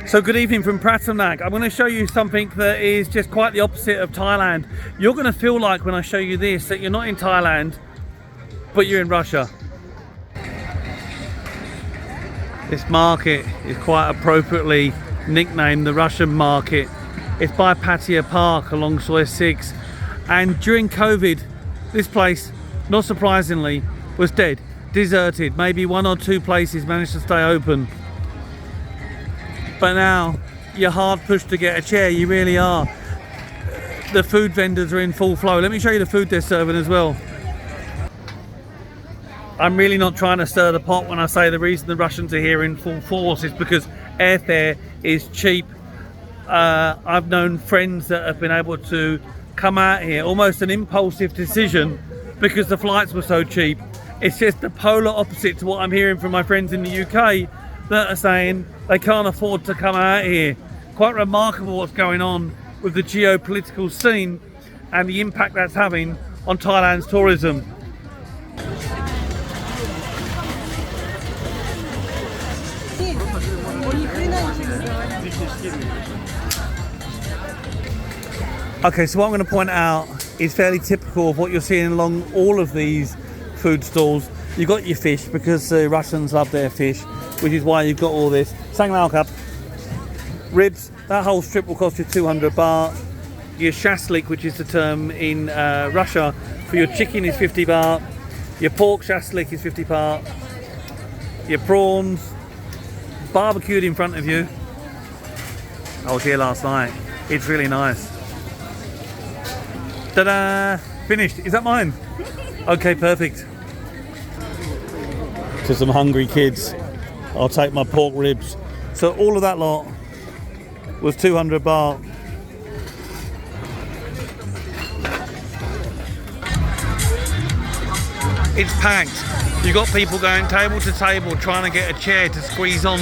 So good evening from Pattaya. I'm going to show you something that is just quite the opposite of Thailand. You're going to feel like when I show you this that you're not in Thailand, but you're in Russia. This market is quite appropriately nicknamed the Russian market. It's by Pattaya Park along Soi 6. And during COVID, this place, not surprisingly, was dead, deserted. Maybe one or two places managed to stay open. But now, you're hard pushed to get a chair, you really are. The food vendors are in full flow. Let me show you the food they're serving as well. I'm really not trying to stir the pot when I say the reason the Russians are here in full force is because airfare is cheap. I've known friends that have been able to come out here, almost an impulsive decision, because the flights were so cheap. It's just the polar opposite to what I'm hearing from my friends in the UK that are saying they can't afford to come out here. Quite remarkable what's going on with the geopolitical scene and the impact that's having on Thailand's tourism. Okay, so what I'm going to point out is fairly typical of what you're seeing along all of these food stalls. You've got your fish, because the Russians love their fish, which is why you've got all this. Sang Lao Cup, ribs, that whole strip will cost you 200 baht. Your shashlik, which is the term in Russia for your chicken, is 50 baht. Your pork shashlik is 50 baht. Your prawns, barbecued in front of you. I was here last night. It's really nice. Ta-da! Finished. Is that mine? Okay, perfect. To some hungry kids, I'll take my pork ribs. So all of that lot was 200 baht. It's packed. You've got people going table to table trying to get a chair to squeeze on.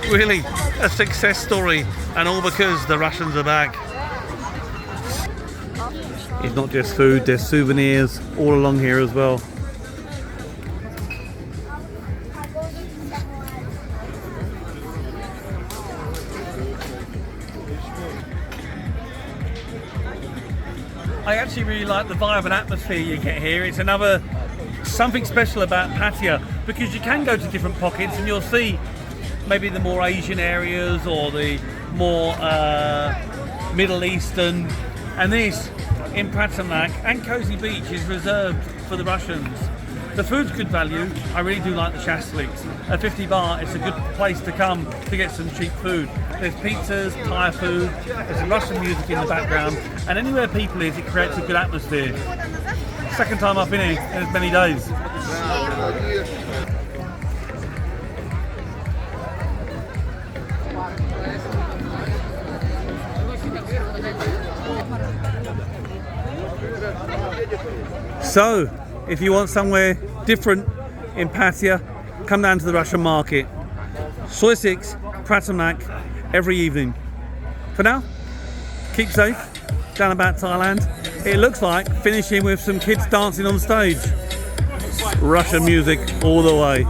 Really, a success story, and all because the Russians are back. It's not just food, there's souvenirs all along here as well. I actually really like the vibe and atmosphere you get here. It's another something special about Pattaya, because you can go to different pockets and you'll see maybe the more Asian areas or the more Middle Eastern, and this in Pattaya and Cozy Beach is reserved for the Russians. The food's good value. I really do like the shashliks. At 50 baht, it's a good place to come to get some cheap food. There's pizzas, Thai food, there's some Russian music in the background, and anywhere people is, it creates a good atmosphere. Second time I've been here in as many days. So, if you want somewhere different in Pattaya, come down to the Russian market. Soi 6, Pattaya, every evening. For now, keep safe, down about Thailand. It looks like finishing with some kids dancing on stage. Russian music all the way.